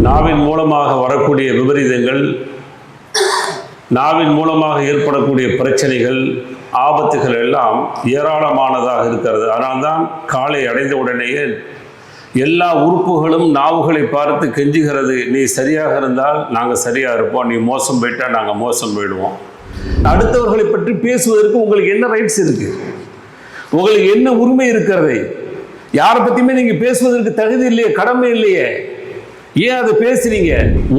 நாவின் மூலமாக வரக்கூடிய விபரீதங்கள், நாவின் மூலமாக ஏற்படக்கூடிய பிரச்சனைகள், ஆபத்துகள் எல்லாம் ஏராளமானதாக இருக்கிறது. அதனால்தான் காலை அடைந்த உடனேயே எல்லா உறுப்புகளும் நாவுகளை பார்த்து கெஞ்சுகிறது, நீ சரியாக இருந்தால் நாங்கள் சரியாக இருப்போம், நீ மோசம் போயிட்டால் நாங்கள் மோசம் போயிடுவோம். அடுத்தவர்களை பற்றி பேசுவதற்கு உங்களுக்கு என்ன ரைட்ஸ் இருக்கு? உங்களுக்கு என்ன உரிமை இருக்கிறது? யாரை பற்றியுமே நீங்கள் பேசுவதற்கு தகுதி இல்லையே, கடமை இல்லையே, ஏன் அதை பேசுறீங்க?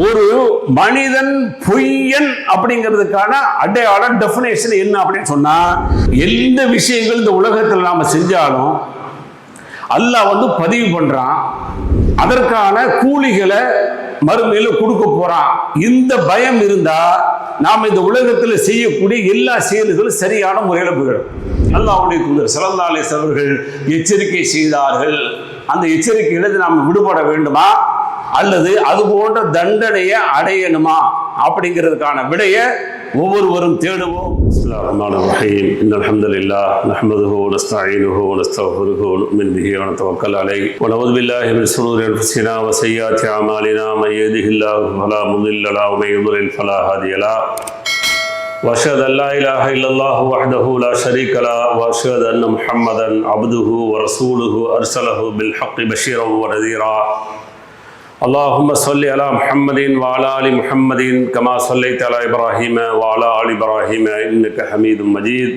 ஒரு மனிதன் பொய்யன் அப்படிங்கிறதுக்கான அடையாளம் டெஃபினேஷன் என்ன அப்படின்னு சொன்னா, எந்த விஷயங்கள் இந்த உலகத்தில் நாம செஞ்சாலும் அல்லாஹ் பதிவு பண்றான், அதற்கான கூலிகளை மறுமையில கொடுக்க போறான். இந்த பயம் இருந்தா நாம் இந்த உலகத்தில் செய்யக்கூடிய எல்லா செயல்களும் சரியான முறையில் போயிடும். அல்லாஹ்வுடைய தூதர் ஸல்லல்லாஹு அலைஹி வஸல்லம் அவர்கள் எச்சரிக்கை செய்தார்கள். அந்த எச்சரிக்கையிலிருந்து நாம் விடுபட வேண்டுமா அல்லது அது போன்ற தண்டனையை அடையணுமா அப்படிங்கிறதுக்கான விடையை ஒவ்வொருவரும் தேடுவோம். பிஸ்மில்லாஹிர் ரஹ்மானிர் ரஹீம். இன்னல் ஹம்தலில்லாஹ் நஹ்மதுஹு வ நஸ்தஈனுஹு வ நஸ்தக்ஃபிருஹு வ நு'மினு பிஹி வ நதவக்கல் அலைஹி வ நஊது பில்லாஹி மின் ஷுரூரி அன்ஃபுஸினா வ ஸய்யிஆத்தி அஅமாலினா மன் யஹ்திஹில்லாஹு ஃபலா முضில்ல லஹு வ மன் யுضلل ஃபலா ஹாதிய லஹு வ அஷ்ஹது அன் லா இலாஹா இல்லல்லாஹு வஹ்தஹு லா ஷரீக லஹு வ அஷ்ஹது அன்ன முஹம்மதன் அப்துஹு வ ரசூலுஹு அர்ஸலஹு பில் ஹக்கி பஷீரன் வ நதீரா. اللهم صل على محمد وعلى آل محمد كما صليت على إبراهيم وعلى آل إبراهيم إنك حميد مجيد.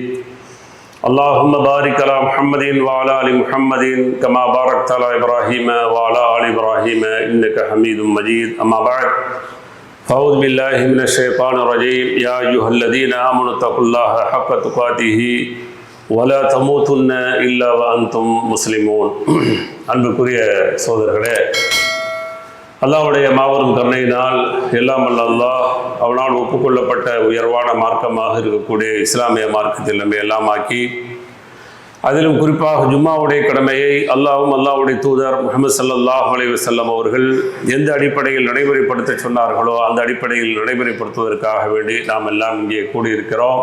اللهم بارك على محمد وعلى آل محمد كما باركت على إبراهيم وعلى آل إبراهيم إنك حميد مجيد. أما بعد فأعوذ بالله من الشيطان الرجيم. يا أيها الذين آمنوا اتقوا الله حق تقاته ولا تموتن إلا وأنتم مسلمون. அன்புக்குரிய சகோதரர்களே, அல்லாஹ்வுடைய மாபெரும் கருணையினால் எல்லாம் வல்ல அல்லாஹ் அவனால் ஒப்புக்கொள்ளப்பட்ட உயர்வான மார்க்கமாக இருக்கக்கூடிய இஸ்லாமிய மார்க்கத்தில் நம்ம எல்லாம் ஆக்கி, அதிலும் குறிப்பாக ஜும்மாவுடைய கடமையை அல்லாஹ்வும் அல்லாஹ்வுடைய தூதர் முஹம்மது ஸல்லல்லாஹு அலைஹி வஸல்லம் அவர்கள் எந்த அடிப்படையில் நடைமுறைப்படுத்த சொன்னார்களோ அந்த அடிப்படையில் நடைமுறைப்படுத்துவதற்காக வேண்டி நாம் எல்லாம் இங்கே கூடியிருக்கிறோம்.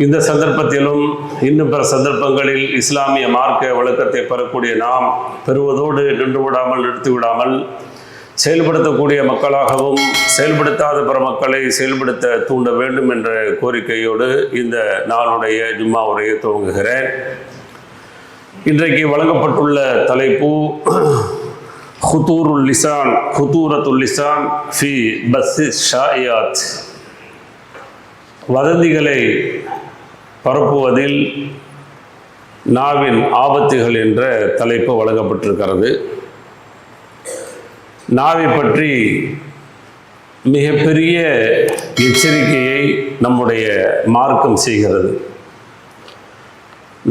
இந்த சந்தர்ப்பத்திலும் இன்னும் பிற சந்தர்ப்பங்களில் இஸ்லாமிய மார்க்க விளக்கத்தை பெறக்கூடிய நாம் பெறுவதோடு நின்று விடாமல் நிறுத்தி விடாமல் செயல்படுத்தக்கூடிய மக்களாகவும் செயல்படுத்தாத பிற மக்களை செயல்படுத்த தூண்ட வேண்டும் என்ற கோரிக்கையோடு இந்த நாளுடைய ஜும்மா உரையை துவங்குகிறேன். இன்றைக்கு வழங்கப்பட்டுள்ள தலைப்பு ஹுதூரத்துல் லிசான் ஃபி பஸ்ஸி ஷாயியாத், வதந்திகளை பரப்புவதில் நாவின் ஆபத்துகள் என்ற தலைப்பு வழங்கப்பட்டிருக்கிறது. நாவை பற்றி மிகப்பெரிய எச்சரிக்கையை நம்முடைய மார்க்கம் செய்கிறது.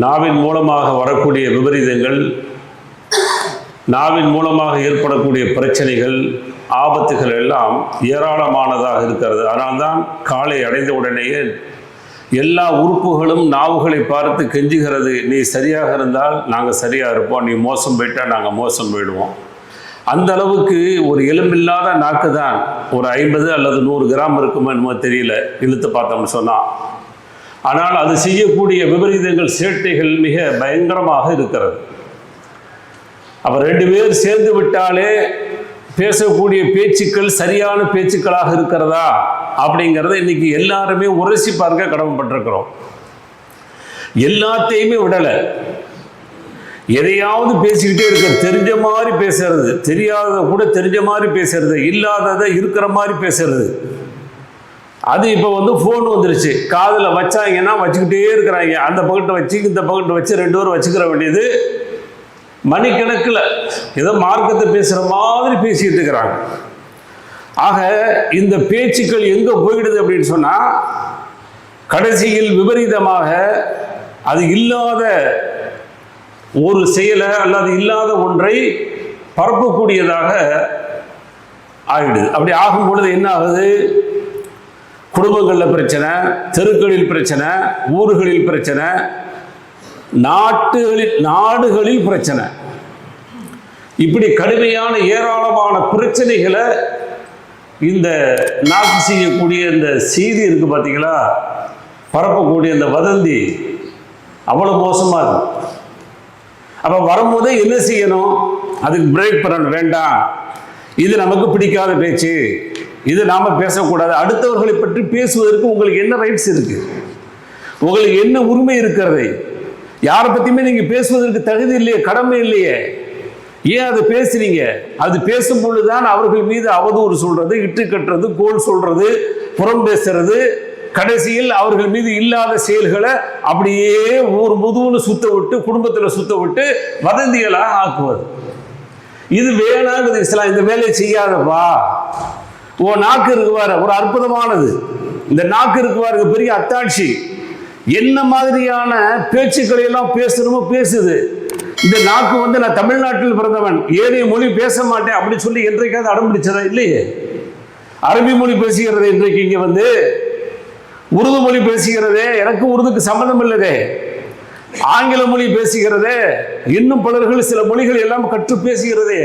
நாவின் மூலமாக வரக்கூடிய விபரீதங்கள், நாவின் மூலமாக ஏற்படக்கூடிய பிரச்சனைகள், ஆபத்துகள் எல்லாம் ஏராளமானதாக இருக்கிறது. அதனால்தான் காலை அடைந்த உடனேயே எல்லா உறுப்புகளும் நாவுகளை பார்த்து கெஞ்சுகிறது, நீ சரியாக இருந்தால் நாங்கள் சரியாக இருப்போம், நீ மோசம் போயிட்டால் நாங்கள் மோசம் போயிடுவோம். அந்த அளவுக்கு ஒரு எலும்பில்லாத நாக்கு தான் ஒரு 50 அல்லது 100 கிராம் இருக்குமோ என்னமோ தெரியல, இழுத்து பார்த்தோம்னு சொன்னால். ஆனால் அது செய்யக்கூடிய விபரீதங்கள், சேட்டைகள் மிக பயங்கரமாக இருக்கிறது. அப்போ 2 பேர் சேர்ந்து விட்டாலே பேசக்கூடிய பேச்சுக்கள் சரியான பேச்சுக்களாக இருக்கிறதா அப்படிங்கிறத இன்னைக்கு எல்லாருமே உரசி பார்க்க கடமைப்பட்டிருக்கிறோம். எல்லாத்தையுமே விடலை, எதையாவது பேசிக்கிட்டே இருக்க, தெரிஞ்ச மாதிரி பேசுறது, தெரியாததை கூட தெரிஞ்ச மாதிரி பேசுறது, இல்லாததை இருக்கிற மாதிரி பேசுறது. அது இப்போ ஃபோன் வந்துருச்சு, காதில் வச்சாங்கன்னா வச்சுக்கிட்டே இருக்கிறாங்க. அந்த பக்கத்தை வச்சு இந்த பக்கத்தை வச்சு 2 பேரும் வச்சுக்கிற வேண்டியது மணிக்கணக்கில் ஏதோ மார்க்கத்தை பேசுகிற மாதிரி பேசிக்கிட்டு இருக்கிறாங்க. ஆக இந்த பேச்சுக்கள் எங்கே போயிடுது அப்படின்னு சொன்னால், கடைசியில் விபரீதமாக அது இல்லாத ஒரு செயலை அல்லது இல்லாத ஒன்றை பரப்பக்கூடியதாக ஆகிடுது. அப்படி ஆகும் பொழுது என்ன ஆகுது? குடும்பங்களில் பிரச்சனை, தெருக்களில் பிரச்சனை, ஊர்களில் பிரச்சனை, நாடுகளில் பிரச்சனை. இப்படி கடுமையான ஏராளமான பிரச்சனைகளை இந்த நாக்கு செய்யக்கூடிய இந்த செய்தி இருக்கு பார்த்தீங்களா, பரப்பக்கூடிய இந்த வதந்தி அவ்வளோ மோசமாக இருக்கும். அப்போ வரும்போதே என்ன செய்யணும்? அதுக்கு பிரேக் பண்ண வேண்டாம், இது நமக்கு பிடிக்காத பேச்சு, இது நாம பேசக்கூடாது. அடுத்தவர்களை பற்றி பேசுவதற்கு உங்களுக்கு என்ன ரைட்ஸ் இருக்கு? உங்களுக்கு என்ன உரிமை இருக்கிறது? யாரை பத்தியுமே நீங்க பேசுவதற்கு தகுதி இல்லையே, கடமை இல்லையே, ஏன் அதை பேசுறீங்க? அது பேசும் பொழுதுதான் அவர்கள் மீது அவதூறு சொல்றது, இட்டு கட்டுறது, கோல் சொல்றது, புறம் பேசுறது, கடைசியில் அவர்கள் மீது இல்லாத செயல்களை அப்படியே ஒரு முதுகுன்னு சுத்த விட்டு, குடும்பத்தில் சுத்த விட்டு வதந்திகளாக ஆக்குவது. இது வேணாங்குது இஸ்லாம். இந்த வேலையை செய்யாதப்பா. நாக்கு இருக்குவாரு, ஒரு அற்புதமானது. இந்த நாக்கு இருக்குவாரு, பெரிய அத்தாட்சி. என்ன மாதிரியான பேச்சுக்களை எல்லாம் பேசணுமோ பேசுது. இந்த நாக்கு நான் தமிழ்நாட்டில் பிறந்தவன், ஏனைய மொழி பேச மாட்டேன் அப்படி சொல்லி என்றைக்காவது அடம் பிடிச்சதா? இல்லையே. அரபி மொழி பேசுகிறது, இன்றைக்கு இங்க உருது மொழி பேசுகிறதே, எனக்கு உருதுக்கு சம்மந்தம் இல்லதே. ஆங்கில மொழி பேசுகிறதே, இன்னும் பலர்கள் சில மொழிகள் எல்லாம் கற்று பேசுகிறதே.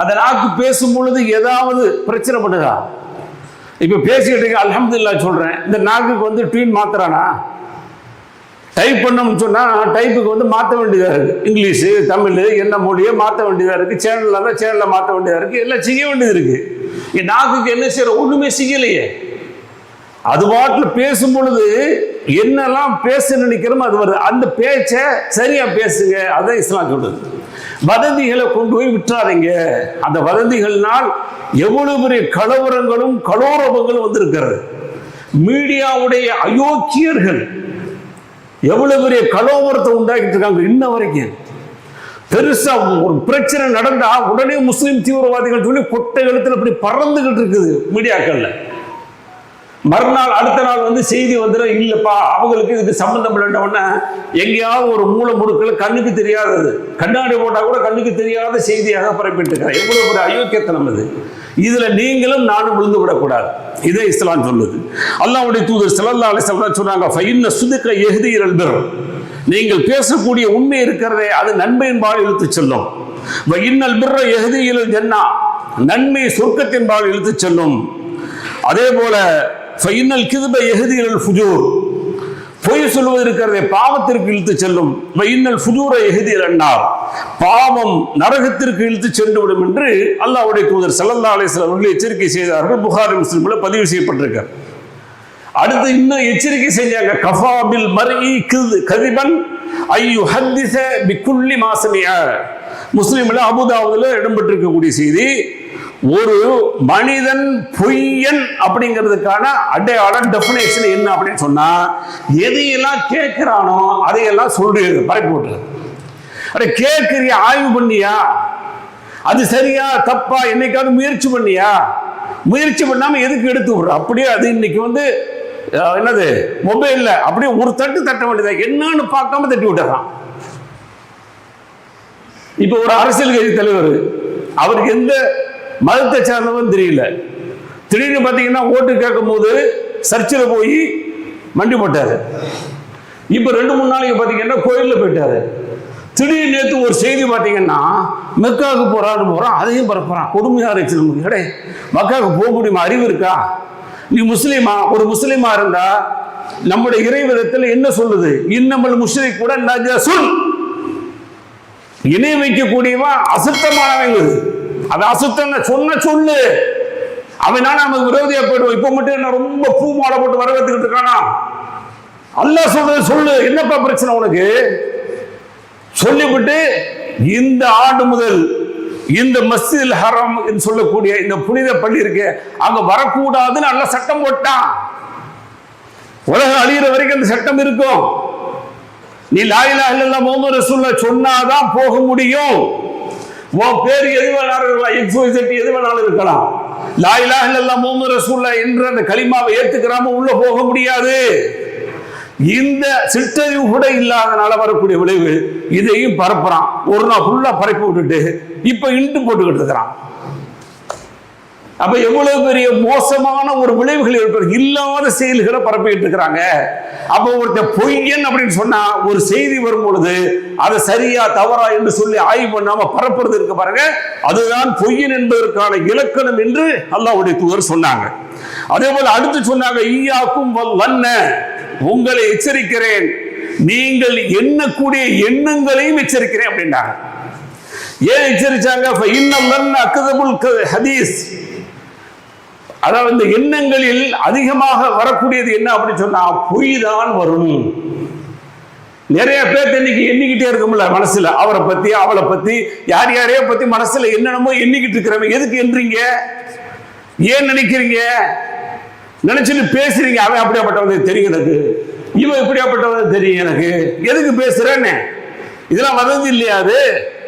அந்த நாக்கு பேசும் பொழுது ஏதாவது பிரச்சனை பண்ணுதா? இப்ப பேசிக்கிட்டு அல்ஹம்துலில்லாஹ் சொல்றேன், இந்த நாக்குக்கு ட்வீன் மாத்துறானா? டைப் பண்ணணும்னு சொன்னா டைப்புக்கு மாற்ற வேண்டியதா இருக்கு. இங்கிலீஷு, தமிழ், என்ன மொழியோ மாற்ற வேண்டியதா இருக்கு. சேனல்ல தான் சேனல்ல மாற்ற வேண்டியதா இருக்கு. எல்லாம் செய்ய வேண்டியது இருக்கு. நாக்குக்கு என்ன செய்யற? ஒண்ணுமே செய்யலையே. அது பாட்டில் பேசும் பொழுது என்னெல்லாம் பேச நினைக்கிறோமோ அது வருது. அந்த பேச்சை சரியா பேசுங்க, அதான் இஸ்லாம் சொல்றது. வதந்திகளை கொண்டு போய் விட்டுறாதீங்க. அந்த வதந்திகள்னால் எவ்வளவு பெரிய கலவரங்களும் கலோரபங்களும் வந்திருக்கிறது. மீடியாவுடைய அயோக்கியர்கள் எவ்வளவு பெரிய கலோரத்தை உண்டாக்கிட்டு இருக்காங்க. இன்ன வரைக்கும் பெருசா ஒரு பிரச்சனை நடந்தா உடனே முஸ்லிம் தீவிரவாதிகள் சொல்லி கொட்டை எழுத்துல அப்படி பறந்துகிட்டு இருக்குது மீடியாக்கள்ல. மறுநாள் அடுத்த நாள் செய்தி வந்துடும், இல்லப்பா அவங்களுக்கு இதுக்கு சம்பந்தம் இல்லைன்னா எங்கேயாவது ஒரு மூல முடுக்கல கண்ணுக்கு தெரியாதது, கண்ணாடி போட்டா கூட கண்ணுக்கு தெரியாத செய்தியாக பரப்பிட்டு இருக்கிற எவ்வளவு ஒரு அயோக்கியத்தனம் இது. இதுல நீங்களும் நானும் விழுந்து விடக்கூடாது. இதே இஸ்லாம் சொல்லுது. அல்லாஹ்வுடைய தூதர் ஸல்லல்லாஹு அலைஹி வஸல்லம் சொன்னாங்க, ஃபஇன்ன ஸுத்க யஹ்தி இலல் பிர். நீங்கள் பேசக்கூடிய உண்மை இருக்கிறதே அது நன்மையின்பால் இழுத்து செல்லும். வ இன்னல் பிர்ர யஹ்தி இலல் ஜன்னா, நன்மை சொர்க்கத்தின்பால் இழுத்து செல்லும். அதே போல ஃபஇன்னல் கிذب யஹ்தி இலல் ஃபுஜூர், பொய் சொல்வது இருக்கிறதே பாவத்திற்கு இழுத்து செல்லும். இன்னல் ஃபுஜூர யஹ்தி இலன் நார், பாவம் நரகத்திற்கு இழுத்து சென்று விடும் என்று அல்லாஹ்வுடைய தூதர் ஸல்லல்லாஹு அலைஹி வஸல்லம் அவர்கள் எச்சரிக்கை செய்தார்கள். புகாரி முஸ்லிம்ல பதிவு செய்யப்பட்டிருக்கிறார். அடுத்து இன்னும் எச்சரிக்கை செஞ்சாங்க, கஃபா பில் மர்இ கதிபன் ஐ யுஹத்திஸ பிகுல்லி மா சமிஅ. முஸ்லிம்ல அபூதாவுதுல இடம்பெற்றிருக்கக்கூடிய செய்தி. ஒரு மனிதன் பொய்யன் அப்படிங்கிறதுக்கான அடையாளம் டெஃபினேஷன் என்ன அப்படின்னு சொன்னா, எதையெல்லாம் கேட்கிறானோ அதையெல்லாம் சொல்றது, பரப்பி விட்டுறது. அட கேட்கிறியா? ஆய்வு பண்ணியா? அது சரியா தப்பா? என்னைக்காவது முயற்சி பண்ணியா? முயற்சி பண்ணாம எதுக்கு எடுத்து விடுற? அப்படியே அது இன்னைக்கு என்னது மொபைல்ல அப்படியே ஒரு தட்டு தட்ட வேண்டியதா, என்னன்னு பார்க்காம தட்டி விட்டுறான். இப்ப ஒரு அரசியல் கட்சி தலைவர், அவருக்கு எந்த மதத்தை சார்ந்தவன் தெரியல, திடீர்னு பார்த்தீங்கன்னா ஓட்டு கேட்கும் போது சர்ச்சில் போய் மண்டி போட்டாரு. இப்ப 2-3 நாளைக்கு பார்த்தீங்கன்னா கோயிலில் போயிட்டாரு. திடீர்னு நேற்று ஒரு செய்தி பார்த்தீங்கன்னா மெக்காவுக்கு போறான், அதையும் பரப்புறான். கொடுமையா இருக்கு. கடை மக்காவுக்கு போக முடியுமா? அறிவு இருக்கா? நீ முஸ்லீமா? ஒரு முஸ்லீமா இருந்தா நம்முடைய இறைவிதத்தில் என்ன சொல்லுது? இன்னமல் முஷ்ரிக் கூட நஜசுன், இணை வைக்கக்கூடியவன் அசுத்தமானவங்க. அது அசுத்தம் சொன்ன சொல்லு, அவனால நமக்கு விரோதியா போயிடுவோம். இப்ப மட்டும் என்ன ரொம்ப பூ மாலை போட்டு வரவேற்றுக்கிட்டு இருக்கானா? அல்லாஹ் சொல்றது சொல்லு, என்னப்பா பிரச்சனை உனக்கு? சொல்லிவிட்டு இந்த ஆண்டு முதல் இந்த மஸ்ஜிதுல் ஹராம் என்று சொல்லக்கூடிய இந்த புனித பள்ளி இருக்கு, அங்க வரக்கூடாதுன்னு நல்ல சட்டம் போட்டான். உலகம் அழிகிற வரைக்கும் அந்த சட்டம் இருக்கும். நீ லா இலாஹ இல்லல்லாஹ் முஹம்மது ரசூலுல்லாஹ் சொன்னாதான் போக முடியும். உன் பேர் எது வேணாலும் இருக்கலாம், XYZ எது வேணாலும் இருக்கலாம். லா இலாஹ இல்லல்லாஹ் முஹம்மது ரசூலுல்லாஹ் என்ற அந்த கலிமாவை ஏத்துக்கிறாம உள்ள போக முடியாது. இந்த சிற்றறிவு கூட இல்லாதனால வரக்கூடிய விளைவு. இதையும் பரப்புறான். ஒரு நாள் ஃபுல்லா பரப்பி விட்டுட்டு இப்ப இன்ட்டு போட்டுக்கிட்டு இருக்கிறான். அப்ப எவ்வளவு பெரிய மோசமான ஒரு விளைவுகள் இருக்கிறது. இல்லாத செயல்களை பரப்பிட்டு இருக்கிறாங்க. அப்ப ஒருத்தர் பொய்யன் அப்படின்னு சொன்னா ஒரு செய்தி வரும் பொழுது அதை சரியா தவறா என்று சொல்லி ஆய்வு பண்ணாம பரப்புறது இருக்கு பாருங்க, அதுதான் பொய்யன் என்பதற்கான இலக்கணம் என்று அல்லாஹ்வுடைய தூதர் சொன்னாங்க. அதே போல அடுத்து சொன்னாங்க, ஈயாக்கும் வல்வன்ன, உங்களை எச்சரிக்கிறேன், நீங்கள் எண்ணக்கூடிய எண்ணங்களையும் எச்சரிக்கிறேன் அப்படின்னாங்க. ஏன் எச்சரிச்சாங்க? ஹதீஸ். அதாவது இந்த எண்ணங்களில் அதிகமாக வரக்கூடியது என்ன அப்படின்னு சொன்னா பொய் தான் வரும். நிறைய பேர் இன்னைக்கு எண்ணிக்கிட்டே இருக்கும்ல மனசுல, அவரை பத்தி அவளை பத்தி யார் யாரையோ பத்தி மனசுல என்னென்னமோ எண்ணிக்கிட்டு இருக்கிறவங்க. எதுக்கு என்றீங்க? ஏன் நினைக்கிறீங்க? நினைச்சிட்டு பேசுறீங்க. அவன் அப்படியாப்பட்டவங்க தெரியும் எனக்கு, இவன் இப்படியாப்பட்டவங்க தெரியும் எனக்கு, எதுக்கு பேசுறேன்னு. இதெல்லாம் வதந்தி இல்லையா? அது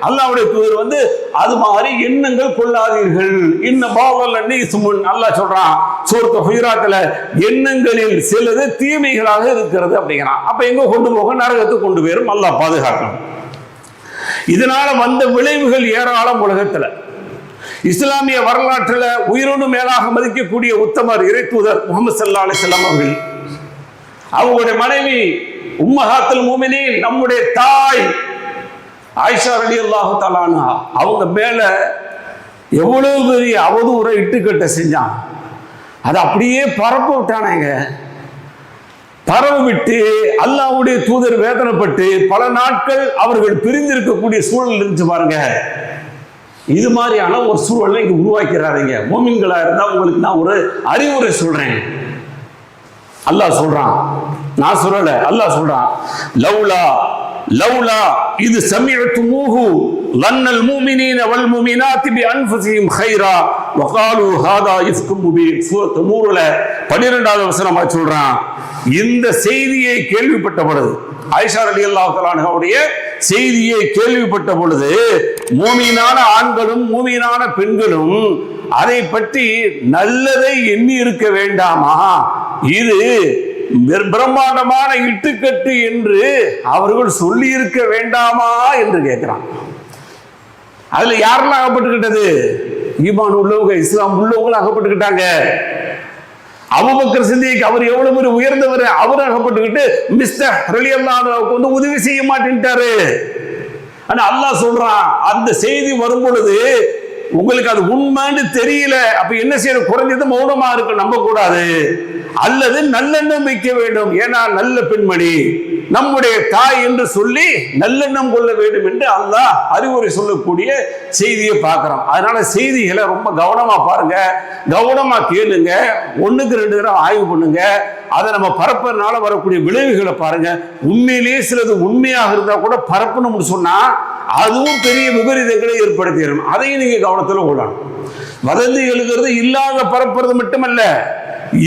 அல்லாஹ்வுடைய தூதர் அது மாதிரி எண்ணங்கள் கொள்ளாதீர்கள். அல்லாஹ் சொல்றான் சூரத்து ஹுஜராத்ல, எண்ணங்களில் சிலது தீமைகளாக இருக்கிறது அப்படிங்கிறான். அப்ப எங்க கொண்டு போக? நரகத்துக்கு கொண்டு போயிரும். அல்லாஹ் பாதுகாக்கணும். இதனால வந்த விளைவுகள் ஏராளம் உலகத்துல. இஸ்லாமிய வரலாற்றில் உயிரோடு மேலாக மதிக்கக்கூடிய உத்தமர் இறை தூதர் முஹம்மது ஸல்லல்லாஹு அலைஹி வஸல்லம் அவர்கள், அவங்களுடைய மனைவி உம்மஹாத்துல் முஃமினீன், நம்முடைய தாய் ஆயிஷா ரலியல்லாஹு தஆலா அன்ஹா, அவங்க மேல எவ்வளவு பெரிய அவதூறை இட்டுக்கட்ட செஞ்சான். அதை அப்படியே பரப்ப விட்டானேங்க. பரவ விட்டு அல்லாஹ்வுடைய தூதர் வேதனைப்பட்டு பல நாட்கள் அவர்கள் பிரிந்திருக்கக்கூடிய சூழல் இருந்துச்சு பாருங்க. இது மாதிரியான ஒரு சூழலை இங்க உருவாக்கிறாருங்க. மோமின்களா இருந்தா உங்களுக்கு நான் ஒரு அறிவுரை சொல்றேன். அல்லாஹ் சொல்றான், நான் சொல்லல, அல்லாஹ் சொல்றான், லவ்லா லவ்லா இது சமிஅத்துமூஹு லன்னல் முஃமினீன வல் முஃமினாத்தி பிஅன்ஃபுஸிஹிம் கைரா வகாலு ஹாதா இஃப்கும் முபீன். சூரத் நூர்ல 12வது வசனமா சொல்றான். இந்த செய்தியை கேள்விப்பட்ட பொழுது, ஆயிஷா ரலியல்லாஹு தஆலா அன்ஹாவுடைய செய்தியை கேள்விப்பட்ட பொழுது, மூமினான ஆண்களும் மூமினான பெண்களும் அதை பற்றி நல்லதை எண்ணி இருக்க வேண்டாமா? இது பிரம்மாண்டமான இட்டுக்கட்டு என்று அவர்கள் சொல்லி இருக்க வேண்டாமா என்று கேட்கிறான். அதுல யாரெல்லாம் அகப்பட்டுக்கிட்டது? ஈமான் உள்ளவங்க, இஸ்லாம் உள்ளவங்க அகப்பட்டுக்கிட்டாங்க. அபூபக்கர் சித்திக் அவர் எவ்வளவு பேர் உயர்ந்தவர், அவர் அகப்பட்டுக்கிட்டு மிஸ்டர் ரலியல்லாஹு அன்ஹுவுக்கு உதவி செய்ய மாட்டேன்ட்டாரு. ஆனா அல்லாஹ் சொல்றான், அந்த செய்தி வரும் பொழுது உங்களுக்கு அது உண்மைன்னு தெரியல, அப்ப என்ன செய்யணும்? குறைஞ்சது மௌனமா இருக்க, நம்ப கூடாது, அல்லது நல்லெண்ணம் வைக்க வேண்டும். ஏன்னா நல்ல பெண்மணி, நம்முடைய தாய் என்று சொல்லி நல்லெண்ணம் கொள்ள வேண்டும் என்று அல்லாஹ் அறிவுரை சொல்லக்கூடிய செய்தியை பார்க்கிறோம். அதனால செய்திகளை ரொம்ப கவனமா பாருங்க, கவனமா கேளுங்க, 1க்கு 2 தடவை ஆய்வு பண்ணுங்க. அதை நம்ம பரப்புறதுனால வரக்கூடிய விளைவுகளை பாருங்க. உண்மையிலேயே சிலது உண்மையாக இருந்தா கூட பரப்பணும்னு சொன்னா அதுவும் பெரிய விபரீதங்களை ஏற்படுத்திடும். அதையும் நீங்க கவனத்தில் கொள்ளணும். வதந்தி எழுதுறது இல்லாத பரப்புறது மட்டுமல்ல,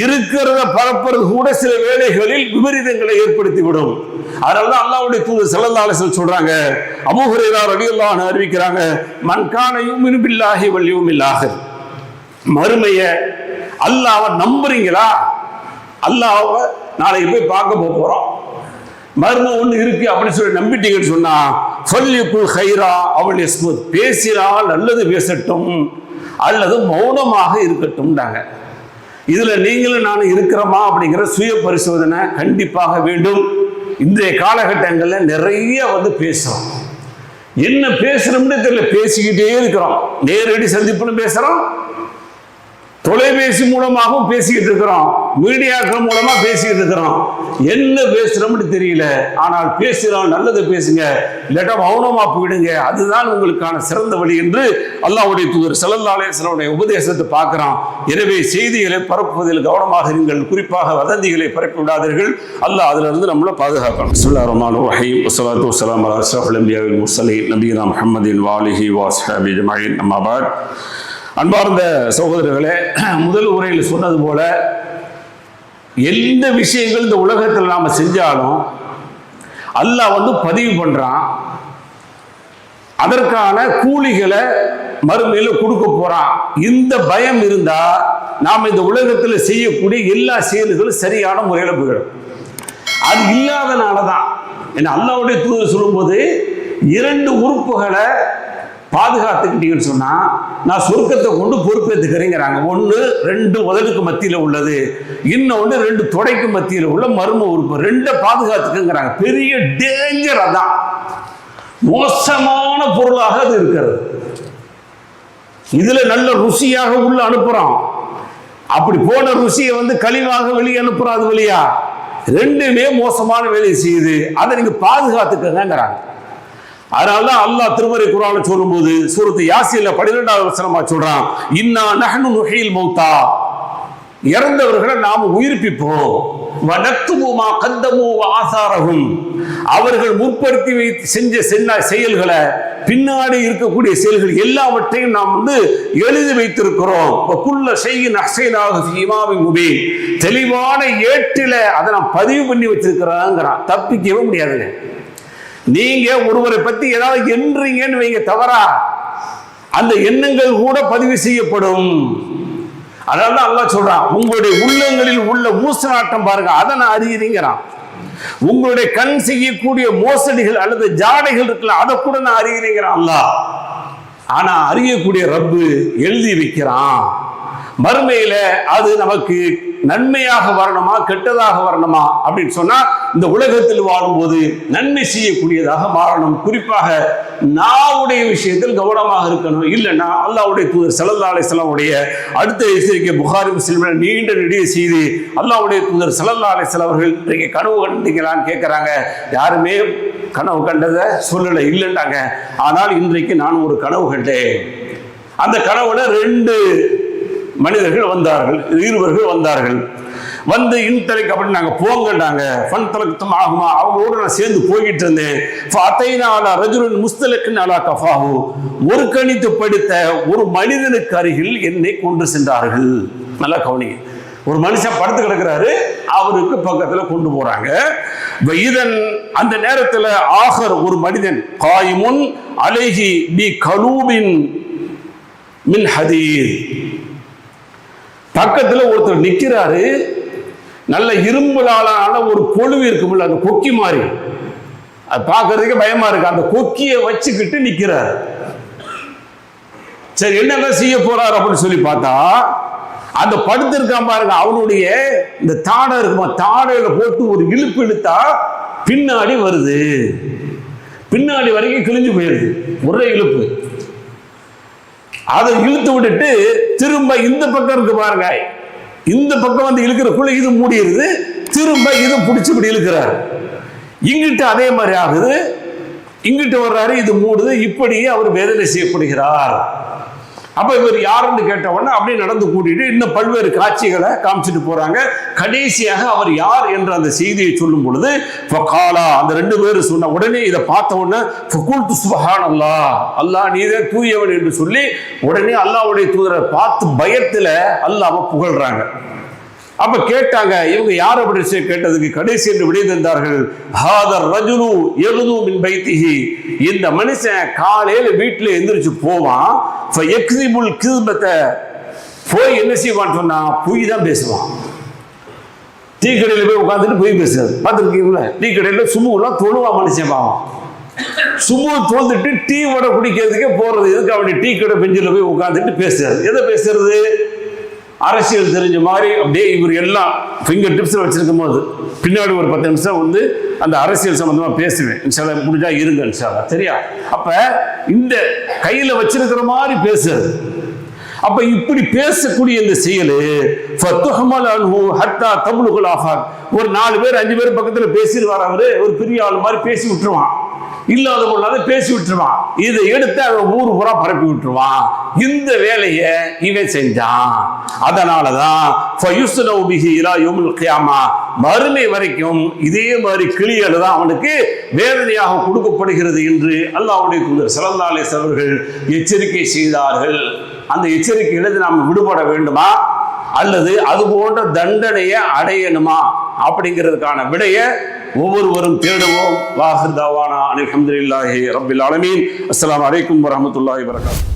இருக்கிறத பரப்புறது கூட சில வேளைகளில் விபரீதங்களை ஏற்படுத்திவிடும். அதனாலதான் அல்லாஹ்வுடைய தூதர் ஸல்லல்லாஹு அலைஹி வஸல்லம் சொல்றாங்க, அபூ ஹுரைரா ரலியல்லாஹு அன்ஹு அறிவிக்கிறாங்க, மன் கான யுமினு பில்லாஹி வல் யௌமில் ஆகிர். மறுமைய அல்லாஹ்வை நம்புறீங்களா? அல்லாஹ்வை நாளைக்கு போய் பார்க்க போறோம், மர்ம ஒண்ணு இருக்கு அப்படின்னு சொல்லி நம்பிட்டீங்கன்னு சொன்னா, ஃபல்யகுல் கைரா அவள் யஸ்முத், பேசினால் நல்லது பேசட்டும் அல்லது மௌனமாக இருக்கட்டும்டாங்க. இதுல நீங்களும் நானும் இருக்கிறோமா அப்படிங்கிற சுய பரிசோதனை கண்டிப்பாக வேண்டும். இன்றைய காலகட்டங்களில் நிறைய பேசுறோம், என்ன பேசுறோம்னு தெரியல, பேசிக்கிட்டே இருக்கிறோம். நேரடி சந்திப்புன்னு பேசுறோம், தொலைபேசி மூலமாகவும் பேசிக்கிட்டு இருக்கிறோம், மீடியாக்கள் மூலமா பேசிக்கிட்டு இருக்கிறோம். என்ன பேசுறோம்னு தெரியல. ஆனால் பேசுகிறோம், நல்லது பேசுங்க, இல்லாட்டா மௌனமா போயிடுங்க, அதுதான் உங்களுக்கான சிறந்த வழி என்று அல்லாஹ்வுடைய தூதர் ஸல்லல்லாஹு அலைஹி வஸல்லம் உபதேசத்தை பார்க்கிறோம். எனவே செய்திகளை பரப்புவதில் கவனமாக இருங்கள், குறிப்பாக வதந்திகளை பரப்பி விடாதீர்கள். அல்லாஹ் அதுல இருந்து நம்மளை பாதுகாக்கணும். பிஸ்மில்லாஹிர் ரஹ்மானிர் ரஹீம். வஸ்ஸலாத்து வஸ்ஸலாமு அலா அஷ்ரஃபில் அன்பியா வல் முர்ஸலீன் நபியினா முஹம்மதின் வ ஆலிஹி வ அஸ்ஹாபிஹி அஜ்மஈன். அம்மா பஅத். அன்பார்ந்த சகோதரர்களே, முதல் உரையில் சொன்னது போல எந்த விஷயங்கள் இந்த உலகத்தில் நாம செஞ்சாலும் அல்லாஹ் பதிவு பண்றான், அதற்கான கூலிகளை மறுமையில கொடுக்க போறான். இந்த பயம் இருந்தா நாம இந்த உலகத்தில் செய்யக்கூடிய எல்லா செயல்களும் சரியான முறையில் போயிடும். அது இல்லாதனாலதான் என்ன அல்லாஹ்வுடைய தூதர் சொல்லும்போது 2 உறுப்புகளை பாதுகாத்துக்கிட்டீங்கன்னு சொன்னா நான் சொர்க்கத்தை கொண்டு பொறுப்பேற்றுக்கிறேங்கிறாங்க. 1 2 உதடுக்கு மத்தியில் உள்ளது, இன்னொன்று 2 தொடைக்கு மத்தியில் உள்ள மர்ம உறுப்பு, 2 பாதுகாத்துக்குங்கிறாங்க. பெரிய டேஞ்சர், அதான் மோசமான பொருளாக அது இருக்கிறது. இதுல நல்ல ருசியாக உள்ள அனுப்புறோம், அப்படி போன ருசியை கழிவாக வெளியே அனுப்புறோம். அது வழியா 2மே மோசமான வேலையை செய்யுது. அதை நீங்க பாதுகாத்துக்கங்கிறாங்க. அதனாலதான் அல்லாஹ் திருமறை குர்ஆன்ல சொல்லும்போது சூரத்து யாசீன்ல 12வது வசனமா சொல்றான், இன்னா நஹ்னு நுஹீல் மௌதா, இறந்தவர்களை நாம் உயிர்ப்பிப்போம், வனக்துபு மா கத்தமு வ ஆசாரஹும், அவர்கள் முற்படுத்தி செஞ்ச செயல்களை, பின்னாடி இருக்கக்கூடிய செயல்கள் எல்லாவற்றையும் நாம் எழுதி வைத்திருக்கிறோம். குல்ல ஷைஇன் அஹ்ஸைனாஹு ஃபீ இமாமின் முபீன், தெளிவான ஏட்டில அதை நாம் பதிவு பண்ணி வச்சிருக்கிறாங்கிறான். தப்பிக்கவே முடியாதுங்க. நீங்க ஒருவரை பத்தி ஏதாவது எண்றீங்கன்னு வைங்க தவறா, அந்த எண்ணங்கள் கூட பதிவு செய்யப்படும். அதனால அல்லாஹ் சொல்றான், உங்களுடைய உள்ளங்களில் உள்ள ஊசலாட்டம் பாருங்க, அதை நான் அறிகிறீங்கிறான். உங்களுடைய கண் செய்யக்கூடிய மோசடிகள் அல்லது ஜாடைகள் இருக்குல்ல, அதை கூட நான் அறிகிறீங்கிறான் அல்லாஹ். ஆனா அறியக்கூடிய ரப்பு எழுதி வைக்கிறான். மறுமையில அது நமக்கு நன்மையாக வரணுமா கெட்டதாக வரணுமா அப்படின்னு சொன்னா, இந்த உலகத்தில் வாழும்போது நன்மை செய்யக்கூடியதாக மாறணும். குறிப்பாக நாவுடைய விஷயத்தில் கவனமாக இருக்கணும். இல்லைன்னா அல்லாஹ்வுடைய தூதர் ஸல்லல்லாஹு அலைஹி வஸல்லம் உடைய அடுத்த எச்சரிக்கை புகாரி முஸ்லிமில் நீண்ட நெடிய செய்தி. அல்லாஹ்வுடைய தூதர் ஸல்லல்லாஹு அலைஹி வஸல்லம் அவர்கள் இன்றைக்கு கனவு கண்டீங்களான்னு கேட்கிறாங்க. யாருமே கனவு கண்டதை சொல்லலை, இல்லைன்னாங்க. ஆனால் இன்றைக்கு நான் ஒரு கனவு கண்டேன். அந்த கனவுல 2 மனிதர்கள் வந்தார்கள், இருவர்கள் வந்தார்கள். வந்து இன்தலைக்கு அப்படின்னு நாங்கள் போங்கண்டாங்க. ஃபன் தலக்குத்தம் ஆகுமா, அவங்களோட நான் சேர்ந்து போய்கிட்டு இருந்தேன். ரஜுலன் முஸ்தலக்கின் அலா கஃபாஹு, ஒரு கணித்து படித்த ஒரு மனிதனுக்கு அருகில் என்னை கொண்டு சென்றார்கள். நல்லா கவனிங்க, ஒரு மனுஷன் படுத்து கிடக்கிறாரு, அவருக்கு பக்கத்தில் கொண்டு போறாங்க. இதன் அந்த நேரத்தில் ஆகர் ஒரு மனிதன் காயிமுன் அலைஹி பி கலூபின் மின் ஹதீர், பக்கத்தில் ஒருத்தர் நிற்கிறாரு. நல்ல இரும்புலான ஒரு கொழுவு இருக்கும்ல, அந்த கொக்கி மாதிரி, அது பார்க்கறதுக்கு பயமா இருக்கு. அந்த கொக்கியை வச்சுக்கிட்டு நிற்கிறார். சரி, என்னெல்லாம் செய்ய போறாரு அப்படின்னு சொல்லி பார்த்தா, அந்த படுத்திருக்கான் பாருங்க, அவனுடைய இந்த தாடை இருக்குமா, தாடையில போட்டு ஒரு இழுப்பு இழுத்தா பின்னாடி வருது, பின்னாடி வரைக்கும் கிழிஞ்சு போயிருது, ஒரே இழுப்பு. அதை இழுத்து விட்டுட்டு திரும்ப இந்த பக்கம் இருக்கு பாருங்க, இந்த பக்கம் வந்து இழுக்கிறக்குள்ள இது மூடிடுது, திரும்ப இது பிடிச்சிப்படி இழுக்கிறார். இங்கிட்டு அதே மாதிரி ஆகுது, இங்கிட்டு வர்றாரு, இது மூடுது. இப்படி அவர் வேதனை செய்யப்படுகிறார். அப்ப இவர் யாருன்னு கேட்ட உடனே அப்படியே நடந்து கூட்டிட்டு இன்னும் பல்வேறு காட்சிகளை காமிச்சிட்டு போறாங்க. கடைசியாக அவர் யார் என்ற அந்த செய்தியை சொல்லும் பொழுது அந்த 2 பேரும் சொன்ன உடனே இதை பார்த்த உடனே சுப்ஹானல்லாஹ், அல்லாஹ் நீதே தூயவன் என்று சொல்லி உடனே அல்லாஹ்வுடைய தூதரை பார்த்து பயத்துல அல்லாஹ்வை புகழ்றாங்க. அப்ப கேட்டாங்க, இவங்க யார் அப்படி கேட்டதுக்கு கடைசி என்று விடை தந்தார்கள். ஹாதர் ரஜுலு யகுது மின் பைத்திஹி, இந்த மனுஷன் காலையில வீட்டுல எந்திரிச்சு போவான். ஃபயக்ஸிபுல் கிஸ்பத, போய் என்ன செய்வான்னு சொன்னா பொய் தான் பேசுவான். டீ கடையில போய் உட்காந்துட்டு பொய் பேசுறது பார்த்துருக்கீங்களா? டீ கடையில சுமுலாம் தொழுவான் மனுஷன் பாவம். சுமு தோந்துட்டு டீ வடை குடிக்கிறதுக்கே போறது, எதுக்கு அவனுடைய டீ கடை பெஞ்சில் போய் உட்காந்துட்டு பேசுறது. எதை பேசுறது? அரசியல் தெரிஞ்ச மாதிரி அப்படியே இவர் எல்லாம் ஃபிங்கர் டிப்ஸில் வச்சிருக்கும் போது பின்னாடி ஒரு 10 நிமிஷம் வந்து அந்த அரசியல் சம்பந்தமாக பேசுவேன். இன்ஷால்லா முடிஞ்சா இருங்க இன்ஷால்லா, சரியா? அப்ப இந்த கையில வச்சிருக்கிற மாதிரி பேசுறது. அப்ப இப்படி பேசக்கூடிய இந்த செயல் ஒரு 4 பேர் 5 பேர் பக்கத்துல பேசிடுவார். அவரு ஒரு பெரிய ஆள் மாதிரி பேசி விட்டுருவான், இல்லாத பொருளாத பேசி விட்டுருவான். இதை எடுத்து அவன் ஊர் பூரா பரப்பி விட்டுருவான். இந்த வேலையை இவன் செஞ்சான். அதனாலதான் மறுமை வரைக்கும் இதே மாதிரி கிளிகள் தான் அவனுக்கு வேதனையாக கொடுக்கப்படுகிறது என்று அல்லாஹ்வுடைய தூதர் ஸல்லல்லாஹு அலைஹி வஸல்லம் அவர்கள் எச்சரிக்கை செய்தார்கள். அந்த எச்சரிக்கையிலிருந்து நாம் விடுபட வேண்டுமா அல்லது அது போன்ற தண்டனையை அடையணுமா அப்படிங்கிறதுக்கான விடையை ஒவ்வொருவரும் தேடுவோம். வாஹிர் தாவானா அல்ஹம்துலில்லாஹி ரப்பில் ஆலமீன். அஸ்ஸலாமு அலைக்கும் வரஹ்மத்துல்லாஹி வபரகாத்துஹு.